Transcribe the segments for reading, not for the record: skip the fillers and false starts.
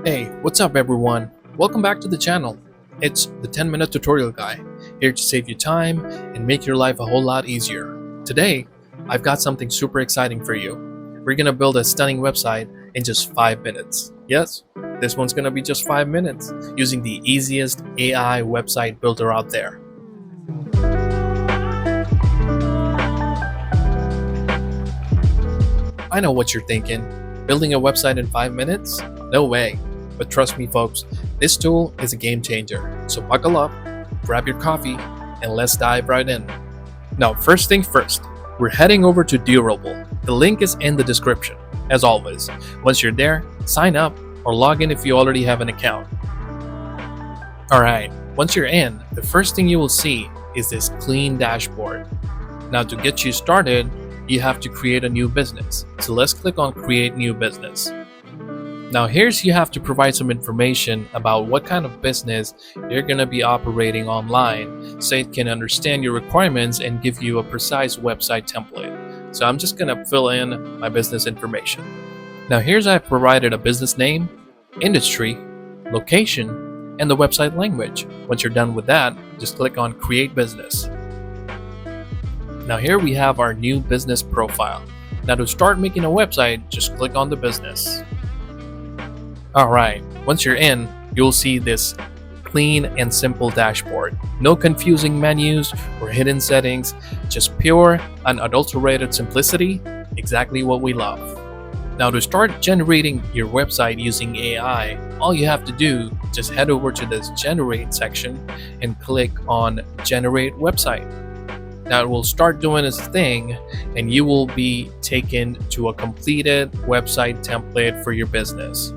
Hey, what's up everyone? Welcome back to the channel. It's the 10-minute tutorial guy, here to save you time and make your life a whole lot easier. Today, I've got something super exciting for you. We're gonna build a stunning website in just 5 minutes. Yes, this one's gonna be just 5 minutes, using the easiest AI website builder out there. I know what you're thinking. Building a website in 5 minutes? No way. But trust me folks, this tool is a game changer. So buckle up, grab your coffee, and let's dive right in. Now, first thing first, we're heading over to Durable. The link is in the description. As always, once you're there, sign up or log in if you already have an account. Alright, once you're in, the first thing you will see is this clean dashboard. Now to get you started, you have to create a new business. So let's click on Create New Business. Now here's you have to provide some information about what kind of business you're going to be operating online so it can understand your requirements and give you a precise website template. So I'm just going to fill in my business information. Now here's I've provided a business name, industry, location, and the website language. Once you're done with that, just click on Create Business. Now here we have our new business profile. Now to start making a website, just click on the business. Alright, once you're in, you'll see this clean and simple dashboard. No confusing menus or hidden settings, just pure, unadulterated simplicity, exactly what we love. Now to start generating your website using AI, all you have to do, just head over to this Generate section and click on Generate Website. Now it will start doing its thing and you will be taken to a completed website template for your business.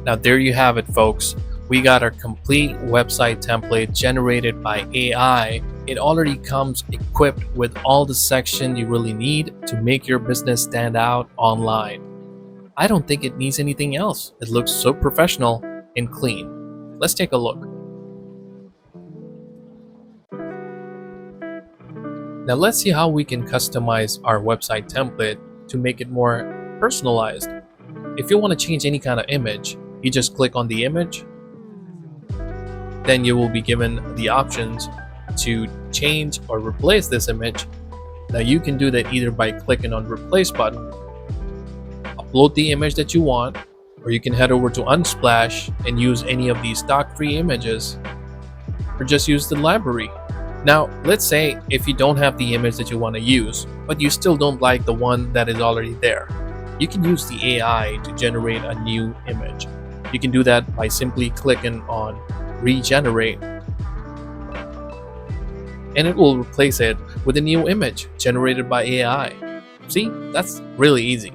Now there you have it folks, we got our complete website template generated by AI. It already comes equipped with all the sections you really need to make your business stand out online. I don't think it needs anything else. It looks so professional and clean. Let's take a look. Now let's see how we can customize our website template to make it more personalized. If you want to change any kind of image, you just click on the image. Then you will be given the options to change or replace this image. Now you can do that either by clicking on Replace button, upload the image that you want, or you can head over to Unsplash and use any of these stock free images, or just use the library. Now, let's say if you don't have the image that you want to use, but you still don't like the one that is already there, you can use the AI to generate a new image. You can do that by simply clicking on Regenerate, and it will replace it with a new image generated by AI. See, that's really easy.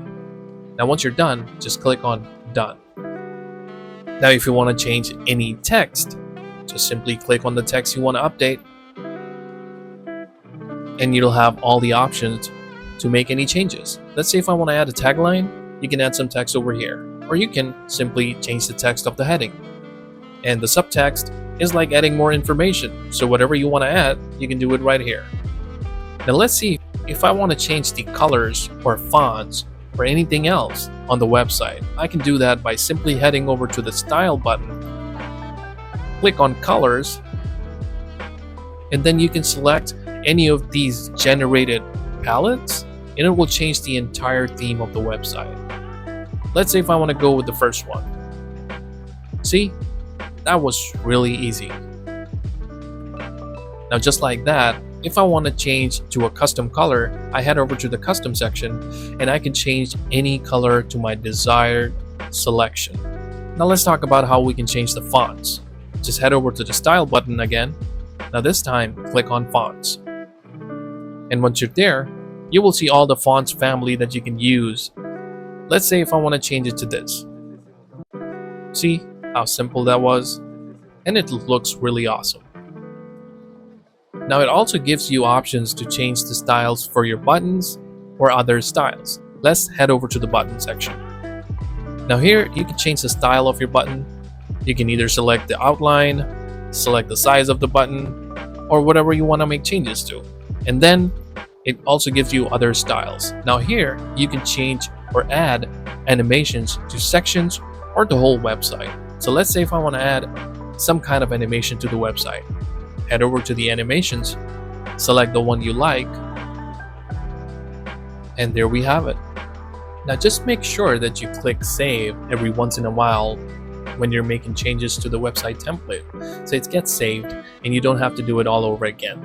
Now once you're done, just click on Done. Now if you want to change any text, just simply click on the text you want to update, and you'll have all the options to make any changes. Let's say if I want to add a tagline, you can add some text over here, or you can simply change the text of the heading. And the subtext is like adding more information, so whatever you want to add, you can do it right here. Now let's see if I want to change the colors or fonts or anything else on the website. I can do that by simply heading over to the Style button, click on Colors, and then you can select any of these generated palettes and it will change the entire theme of the website. Let's say if I want to go with the first one. See, that was really easy. Now just like that, if I want to change to a custom color, I head over to the custom section and I can change any color to my desired selection. Now let's talk about how we can change the fonts. Just head over to the Style button again. Now this time, click on Fonts. And once you're there, you will see all the fonts family that you can use. Let's say if I want to change it to this. See how simple that was? And it looks really awesome. Now it also gives you options to change the styles for your buttons or other styles. Let's head over to the button section. Now here you can change the style of your button. You can either select the outline, select the size of the button, or whatever you want to make changes to. And then it also gives you other styles. Now here you can change or add animations to sections or the whole website. So let's say if I want to add some kind of animation to the website, head over to the animations, select the one you like, and there we have it. Now just make sure that you click save every once in a while when you're making changes to the website template, so it gets saved and you don't have to do it all over again.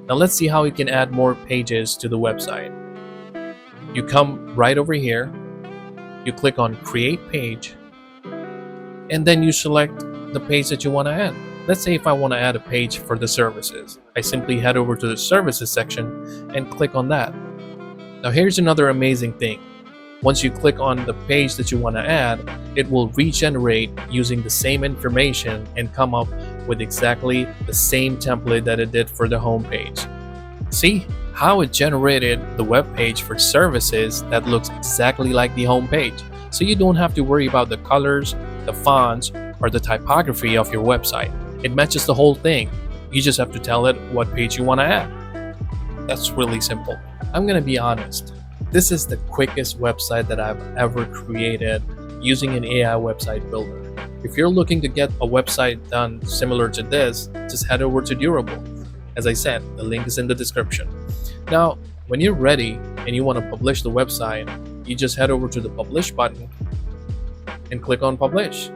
Now let's see how you can add more pages to the website. You come right over here, you click on create page, and then you select the page that you want to add. Let's say if I want to add a page for the services, I simply head over to the services section and click on that. Now here's another amazing thing. Once you click on the page that you want to add, it will regenerate using the same information and come up with exactly the same template that it did for the home page. See how it generated the web page for services that looks exactly like the home page. So you don't have to worry about the colors, the fonts, or the typography of your website. It matches the whole thing. You just have to tell it what page you want to add. That's really simple. I'm gonna be honest. This is the quickest website that I've ever created using an AI website builder. If you're looking to get a website done similar to this, just head over to Durable. As I said, the link is in the description. Now, when you're ready and you want to publish the website, you just head over to the Publish button and click on Publish.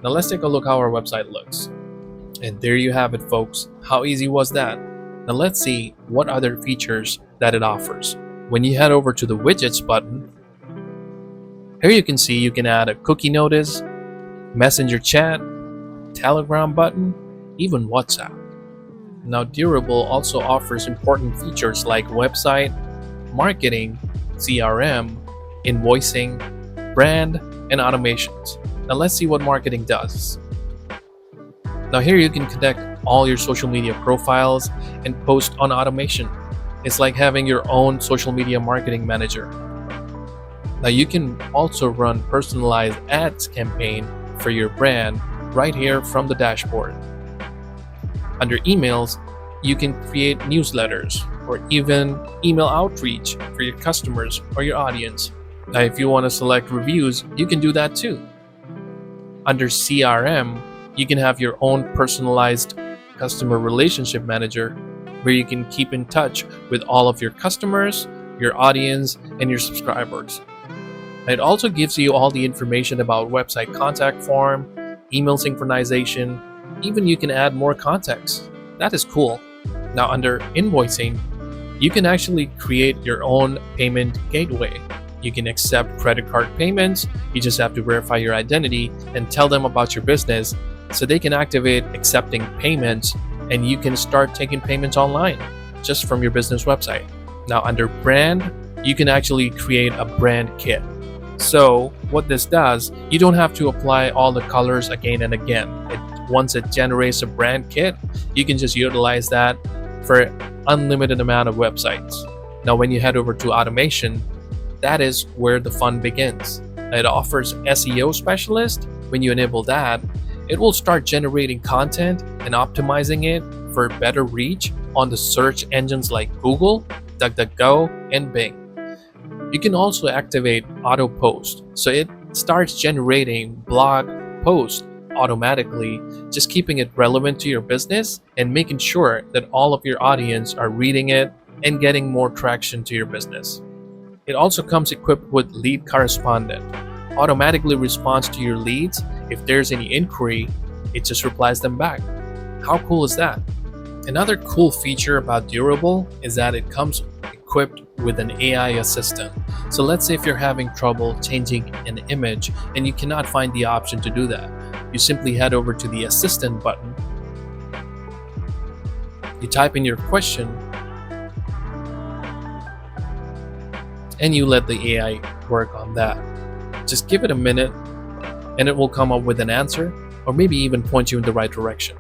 Now let's take a look how our website looks. And there you have it, folks. How easy was that? Now let's see what other features that it offers. When you head over to the Widgets button, here you can see you can add a cookie notice, messenger chat, Telegram button, even WhatsApp. Now Durable also offers important features like website, marketing, CRM, invoicing, brand, and automations. Now let's see what marketing does. Now here you can connect all your social media profiles and post on automation. It's like having your own social media marketing manager. Now you can also run personalized ads campaign for your brand right here from the dashboard. Under emails, you can create newsletters or even email outreach for your customers or your audience. Now if you want to select reviews, you can do that too. Under CRM, you can have your own personalized customer relationship manager where you can keep in touch with all of your customers, your audience, and your subscribers. It also gives you all the information about website contact form, email synchronization, even you can add more context. That is cool. Now under invoicing, you can actually create your own payment gateway. You can accept credit card payments. You just have to verify your identity and tell them about your business so they can activate accepting payments, and you can start taking payments online just from your business website. Now under brand, you can actually create a brand kit. So what this does, you don't have to apply all the colors again and again. Once it generates a brand kit, you can just utilize that for an unlimited amount of websites. Now when you head over to automation, that is where the fun begins. It offers SEO specialist. When you enable that, it will start generating content and optimizing it for better reach on the search engines like Google, DuckDuckGo, and Bing. You can also activate auto post, so it starts generating blog posts automatically, just keeping it relevant to your business and making sure that all of your audience are reading it and getting more traction to your business. It also comes equipped with lead correspondent. Automatically responds to your leads. If there's any inquiry, it just replies them back. How cool is that? Another cool feature about Durable is that it comes equipped with an AI assistant. So let's say if you're having trouble changing an image and you cannot find the option to do that, you simply head over to the assistant button. You type in your question and you let the AI work on that. Just give it a minute and it will come up with an answer or maybe even point you in the right direction.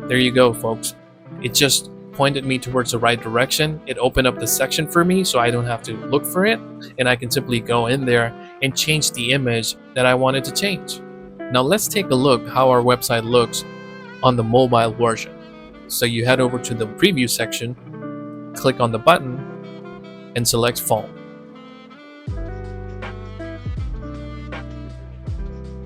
There you go, folks. It just pointed me towards the right direction. It opened up the section for me so I don't have to look for it, and I can simply go in there and change the image that I wanted to change. Now let's take a look how our website looks on the mobile version. So you head over to the preview section, click on the button, and select phone.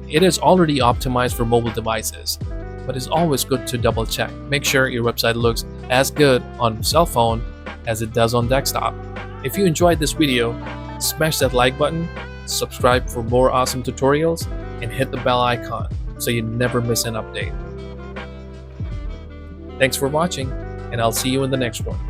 it is already optimized for mobile devices, but it's always good to double check. Make sure your website looks as good on cell phone as it does on desktop. If you enjoyed this video, smash that like button, subscribe for more awesome tutorials, and hit the bell icon so you never miss an update. Thanks for watching, and I'll see you in the next one.